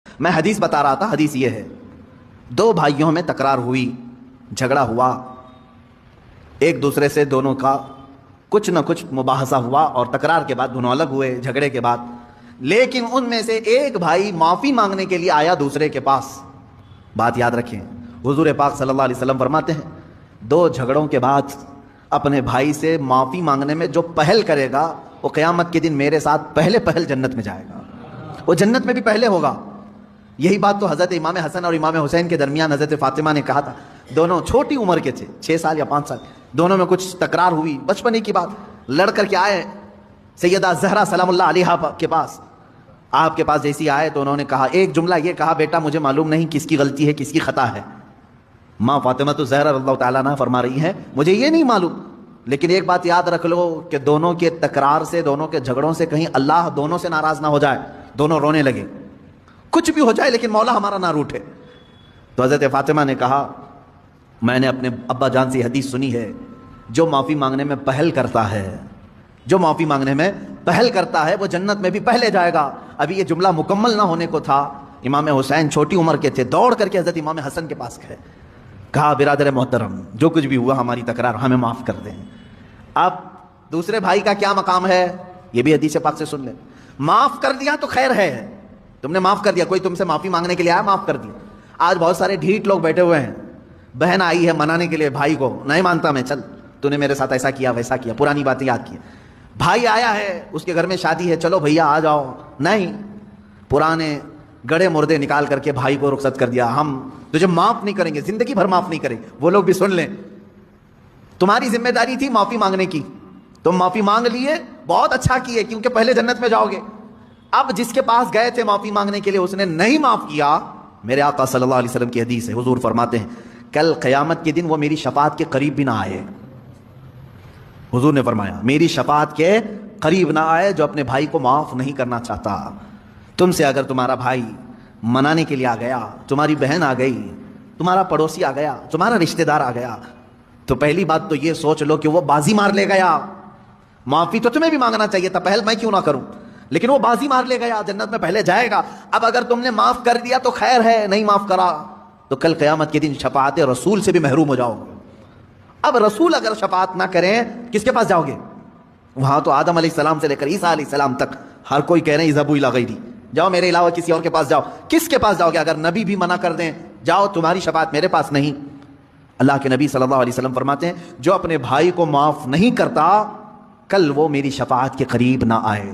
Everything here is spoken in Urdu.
میں حدیث بتا رہا تھا، حدیث یہ ہے، دو بھائیوں میں تکرار ہوئی، جھگڑا ہوا، ایک دوسرے سے دونوں کا کچھ نہ کچھ مباحثہ ہوا اور تکرار کے بعد دونوں الگ ہوئے جھگڑے کے بعد، لیکن ان میں سے ایک بھائی معافی مانگنے کے لیے آیا دوسرے کے پاس۔ بات یاد رکھیں، حضور پاک صلی اللہ علیہ وسلم فرماتے ہیں دو جھگڑوں کے بعد اپنے بھائی سے معافی مانگنے میں جو پہل کرے گا وہ قیامت کے دن میرے ساتھ پہل جنت میں جائے گا، وہ جنت میں بھی پہلے ہوگا۔ یہی بات تو حضرت امام حسن اور امام حسین کے درمیان حضرت فاطمہ نے کہا تھا، دونوں چھوٹی عمر کے تھے، 6 سال یا 5 سال، دونوں میں کچھ تکرار ہوئی، بچپنے کی بات، لڑ کر کے آئے سیدہ زہرا سلام اللہ علیہا کے پاس۔ آپ کے پاس جیسی آئے تو انہوں نے کہا، ایک جملہ یہ کہا، بیٹا مجھے معلوم نہیں کس کی غلطی ہے کس کی خطا ہے۔ ماں فاطمہ تو زہرا رضی اللہ تعالیٰ عنہا فرما رہی ہیں مجھے یہ نہیں معلوم، لیکن ایک بات یاد رکھ لو کہ دونوں کے تکرار سے، دونوں کے جھگڑوں سے کہیں اللہ دونوں سے ناراض نہ ہو جائے، دونوں رونے لگے، کچھ بھی ہو جائے لیکن مولا ہمارا نہ روٹھے۔ تو حضرت فاطمہ نے کہا، میں نے اپنے ابا جان سے حدیث سنی ہے، جو معافی مانگنے میں پہل کرتا ہے، جو معافی مانگنے میں پہل کرتا ہے وہ جنت میں بھی پہلے جائے گا۔ ابھی یہ جملہ مکمل نہ ہونے کو تھا، امام حسین چھوٹی عمر کے تھے، دوڑ کر کے حضرت امام حسن کے پاس گئے، کہا برادر محترم جو کچھ بھی ہوا ہماری تکرار ہمیں معاف کر دیں۔ اب دوسرے بھائی کا کیا مقام ہے یہ بھی حدیث پاک سے سن لیں، معاف کر دیا تو خیر ہے، تم نے معاف کر دیا، کوئی تم سے معافی مانگنے کے لیے آیا معاف کر دیا۔ آج بہت سارے ڈھیٹ لوگ بیٹھے ہوئے ہیں، بہن آئی ہے منانے کے لیے بھائی کو، نہیں مانتا میں، چل تو نے میرے ساتھ ایسا کیا ویسا کیا، پرانی باتیں یاد کی۔ بھائی آیا ہے اس کے گھر میں شادی ہے، چلو بھیا آ جاؤ، نہیں، پرانے گڑے مردے نکال کر کے بھائی کو رخصت کر دیا، ہم تجھے معاف نہیں کریں گے، زندگی بھر معاف نہیں کریں گے۔ وہ لوگ بھی سن لیں، تمہاری ذمہ داری تھی معافی مانگنے کی، تم معافی مانگ لیے، بہت اچھا کیے کیونکہ پہلے جنت میں جاؤ گے۔ اب جس کے پاس گئے تھے معافی مانگنے کے لیے اس نے نہیں معاف کیا، میرے آقا صلی اللہ علیہ وسلم کی حدیث ہے، حضور فرماتے ہیں کل قیامت کے دن وہ میری شفاعت کے قریب بھی نہ آئے۔ حضور نے فرمایا میری شفاعت کے قریب نہ آئے جو اپنے بھائی کو معاف نہیں کرنا چاہتا۔ تم سے اگر تمہارا بھائی منانے کے لیے آ گیا، تمہاری بہن آ گئی، تمہارا پڑوسی آ گیا، تمہارا رشتہ دار آ گیا، تو پہلی بات تو یہ سوچ لو کہ وہ بازی مار لے گیا۔ معافی تو تمہیں بھی مانگنا چاہیے تھا، پہل میں کیوں نہ کروں، لیکن وہ بازی مار لے گیا، جنت میں پہلے جائے گا۔ اب اگر تم نے معاف کر دیا تو خیر ہے، نہیں معاف کرا تو کل قیامت کے دن شفاعت رسول سے بھی محروم ہو جاؤ گے۔ اب رسول اگر شفاعت نہ کریں کس کے پاس جاؤ گے؟ وہاں تو آدم علیہ السلام سے لے کر عیسیٰ علیہ السلام تک ہر کوئی کہہ رہے ہیں اذهبوا الی غیری، جاؤ میرے علاوہ کسی اور کے پاس جاؤ۔ کس کے پاس جاؤ گے؟ اگر نبی بھی منع کر دیں جاؤ تمہاری شفاعت میرے پاس نہیں۔ اللہ کے نبی صلی اللہ علیہ وسلم فرماتے ہیں جو اپنے بھائی کو معاف نہیں کرتا کل وہ میری شفاعت کے قریب نہ آئے۔